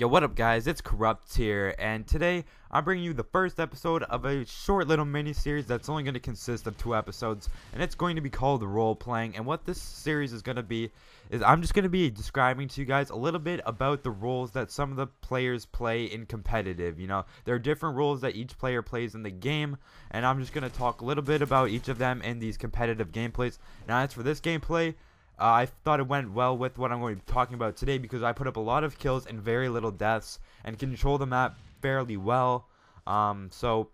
Yo, what up guys, it's Corrupt here, and today I'm bringing you the first episode of a short little mini-series that's only going to consist of 2 episodes, and it's going to be called Role-Playing. And what this series is going to be is I'm just going to be describing to you guys a little bit about the roles that some of the players play in competitive. You know, there are different roles that each player plays in the game, and I'm just going to talk a little bit about each of them in these competitive gameplays. Now as for this gameplay, I thought it went well with what I'm going to be talking about today because I put up a lot of kills and very little deaths and control the map fairly well. So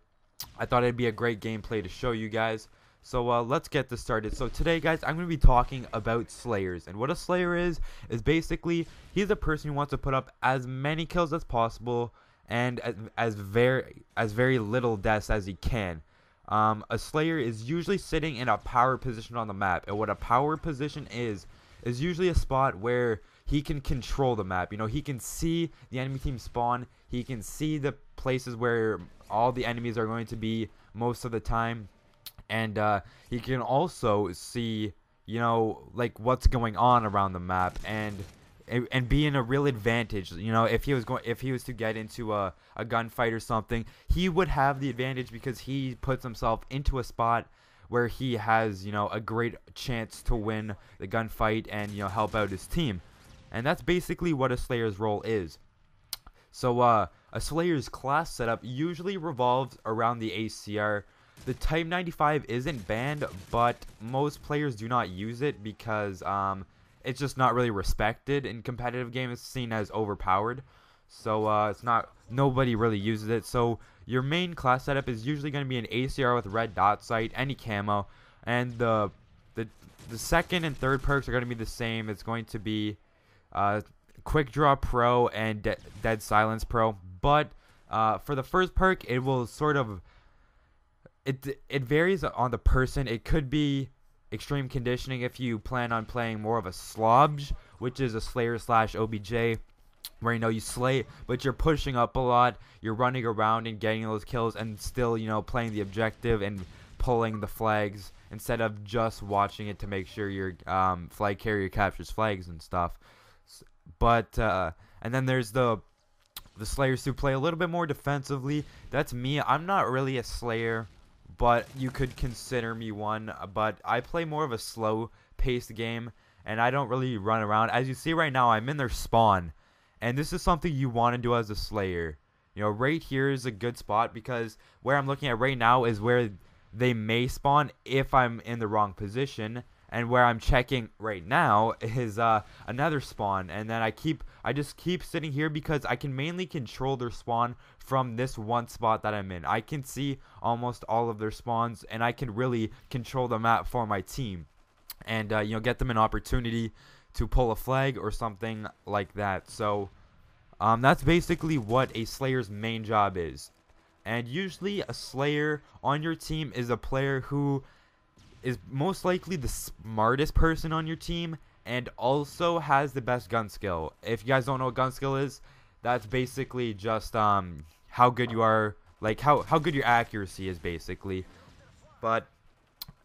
I thought it'd be a great gameplay to show you guys. So let's get this started. So today, guys, I'm going to be talking about Slayers. And what a Slayer is basically he's a person who wants to put up as many kills as possible and as very little deaths as he can. A Slayer is usually sitting in a power position on the map, and what a power position is usually a spot where he can control the map. You know, he can see the enemy team spawn, he can see the places where all the enemies are going to be most of the time, and he can also see, you know, like what's going on around the map and be in a real advantage. You know, if he was to get into a gunfight or something, he would have the advantage because he puts himself into a spot where he has, you know, a great chance to win the gunfight and, you know, help out his team. And that's basically what a Slayer's role is. So a Slayer's class setup usually revolves around the ACR. The Type 95 isn't banned, but most players do not use it because it's just not really respected in competitive games. It's seen as overpowered, so nobody really uses it. So your main class setup is usually going to be an ACR with red dot sight, any camo, and the second and third perks are going to be the same. It's going to be Quick Draw Pro and Dead Silence Pro, but for the first perk, it will sort of it varies on the person. It could be Extreme Conditioning if you plan on playing more of a slobge, which is a Slayer / OBJ, where, you know, you slay but you're pushing up a lot, you're running around and getting those kills and still, you know, playing the objective and pulling the flags instead of just watching it to make sure your flag carrier captures flags and stuff. But and then there's the Slayers who play a little bit more defensively. That's me. I'm not really a Slayer, but you could consider me one. But I play more of a slow-paced game, and I don't really run around. As you see right now, I'm in their spawn, and this is something you want to do as a Slayer. You know, right here is a good spot because where I'm looking at right now is where they may spawn if I'm in the wrong position, and where I'm checking right now is another spawn. And then I just keep sitting here because I can mainly control their spawn from this one spot that I'm in. I can see almost all of their spawns, and I can really control the map for my team, and you know, get them an opportunity to pull a flag or something like that. So that's basically what a Slayer's main job is. And usually a Slayer on your team is a player who is most likely the smartest person on your team and also has the best gun skill. If you guys don't know what gun skill is, that's basically just how good you are, like how good your accuracy is basically. But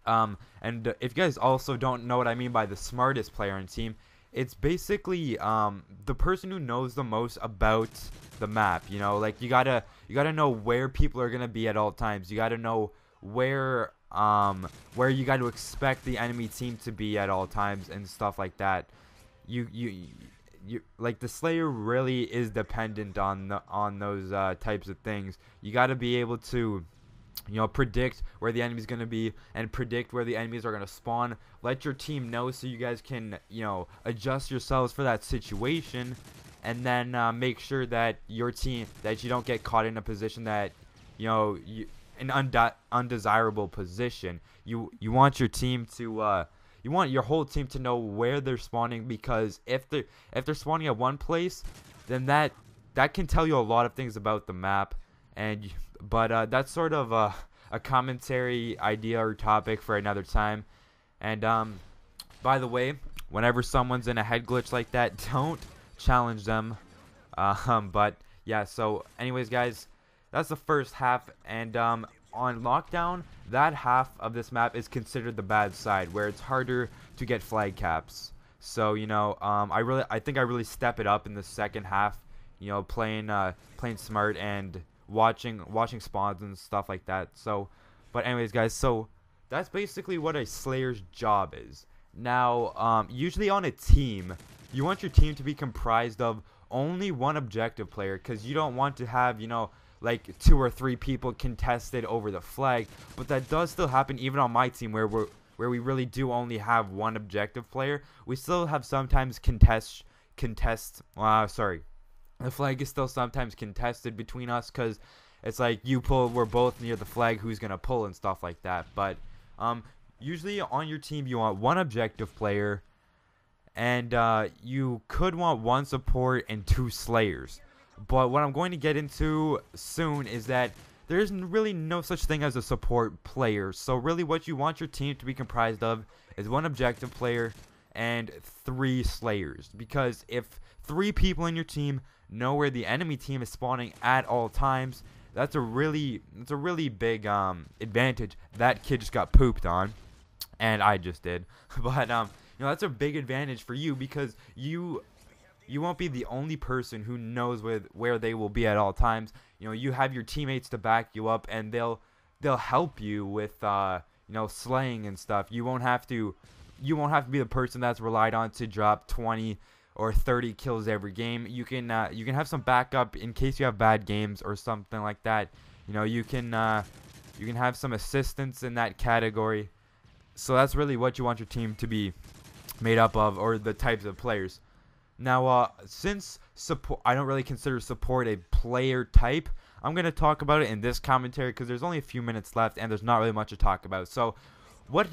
and if you guys also don't know what I mean by the smartest player on team, it's basically the person who knows the most about the map. You know, like you gotta know where people are gonna be at all times. You gotta know where you got to expect the enemy team to be at all times and stuff like that. You like the Slayer really is dependent on those types of things. You got to be able to, you know, predict where the enemy's going to be and predict where the enemies are going to spawn. Let your team know so you guys can, you know, adjust yourselves for that situation, and then make sure that your team, that you don't get caught in a position that, you know, an undesirable position. You want your team to you want your whole team to know where they're spawning, because if they're spawning at one place, then that can tell you a lot of things about the map. And but that's sort of a commentary idea or topic for another time. And by the way, whenever someone's in a head glitch like that, don't challenge them. But yeah, so anyways guys, that's the first half, and on lockdown, that half of this map is considered the bad side, where it's harder to get flag caps. So, you know, I think I really step it up in the second half. playing smart and watching spawns and stuff like that. So, but anyways, guys, so that's basically what a Slayer's job is. Now, usually on a team, you want your team to be comprised of only one objective player, because you don't want to have, like 2 or 3 people contested over the flag. But that does still happen even on my team, where we really do only have one objective player. We still have sometimes the flag is still sometimes contested between us, because it's like you pull, we're both near the flag, who's gonna pull and stuff like that. But usually on your team you want one objective player, and you could want 1 support and 2 slayers. But what I'm going to get into soon is that there's really no such thing as a support player. So really what you want your team to be comprised of is 1 objective player and 3 slayers. Because if 3 people in your team know where the enemy team is spawning at all times, that's a really big advantage. That kid just got pooped on, and I just did. But that's a big advantage for you, because you won't be the only person who knows where they will be at all times. You have your teammates to back you up, and they'll help you with slaying and stuff. You won't have to be the person that's relied on to drop 20 or 30 kills every game. You can have some backup in case you have bad games or something like that. You can have some assistance in that category. So that's really what you want your team to be made up of, or the types of players. Now, since support, I don't really consider support a player type, I'm going to talk about it in this commentary, because there's only a few minutes left and there's not really much to talk about. So what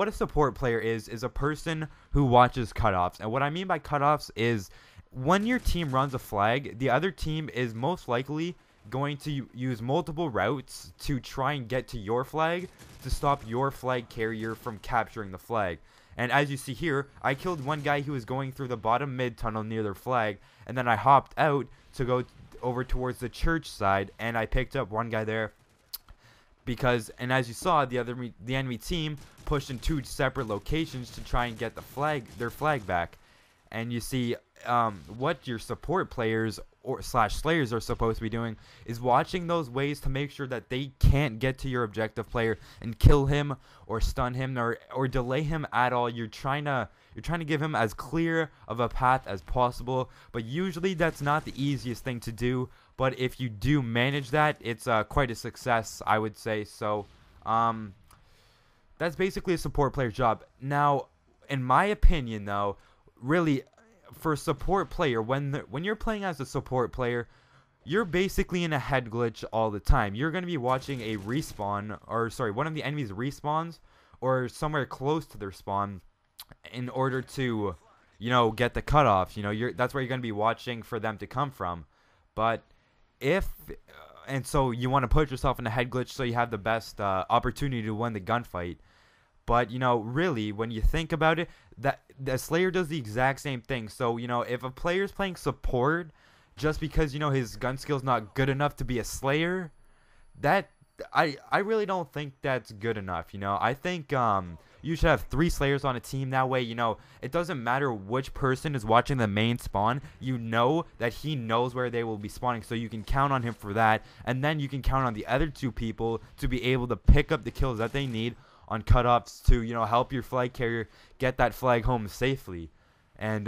a support player is a person who watches cutoffs. And what I mean by cutoffs is when your team runs a flag, the other team is most likely going to use multiple routes to try and get to your flag to stop your flag carrier from capturing the flag. And as you see here, I killed one guy who was going through the bottom mid tunnel near their flag, and then I hopped out to go over towards the church side, and I picked up one guy there. And as you saw, the enemy team pushed in 2 separate locations to try and get their flag back. And you see, what your support players or /slayers are supposed to be doing is watching those ways to make sure that they can't get to your objective player and kill him or stun him or delay him at all. You're trying to give him as clear of a path as possible, but usually that's not the easiest thing to do. But if you do manage that, it's quite a success, I would say. So that's basically a support player's job. Now, in my opinion, though, really, for a support player, when you're playing as a support player, you're basically in a head glitch all the time. You're going to be watching a respawn, or sorry, one of the enemies respawns, or somewhere close to their spawn, in order to, get the cutoff. That's where you're going to be watching for them to come from. But and so you want to put yourself in a head glitch so you have the best opportunity to win the gunfight. But, really, when you think about it, that the Slayer does the exact same thing. So, if a player's playing support just because, his gun skill's not good enough to be a Slayer, I really don't think that's good enough, I think you should have 3 Slayers on a team. That way, it doesn't matter which person is watching the main spawn. You know that he knows where they will be spawning, so you can count on him for that. And then you can count on the other 2 people to be able to pick up the kills that they need on cutoffs to, help your flag carrier get that flag home safely. And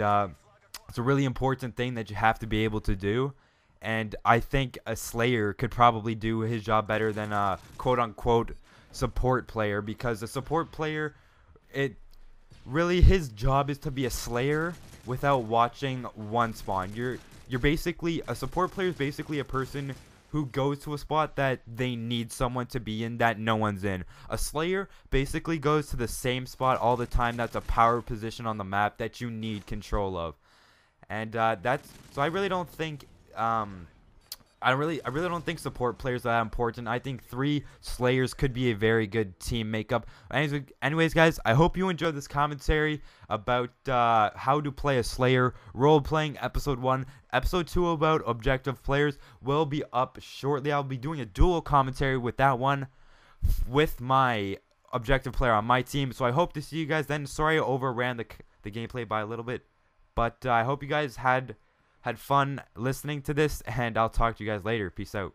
it's a really important thing that you have to be able to do. And I think a Slayer could probably do his job better than a quote-unquote support player, because a support player, his job is to be a Slayer without watching one spawn. You're basically, a support player is basically a person who goes to a spot that they need someone to be in that no one's in. A Slayer basically goes to the same spot all the time. That's a power position on the map that you need control of. And so I really don't think I really don't think support players are that important. I think 3 Slayers could be a very good team makeup. Anyways, guys, I hope you enjoyed this commentary about how to play a Slayer. Role-playing episode 1. Episode 2 about objective players will be up shortly. I'll be doing a dual commentary with that one, with my objective player on my team. So I hope to see you guys then. Sorry I overran the gameplay by a little bit, but I hope you guys had had fun listening to this, and I'll talk to you guys later. Peace out.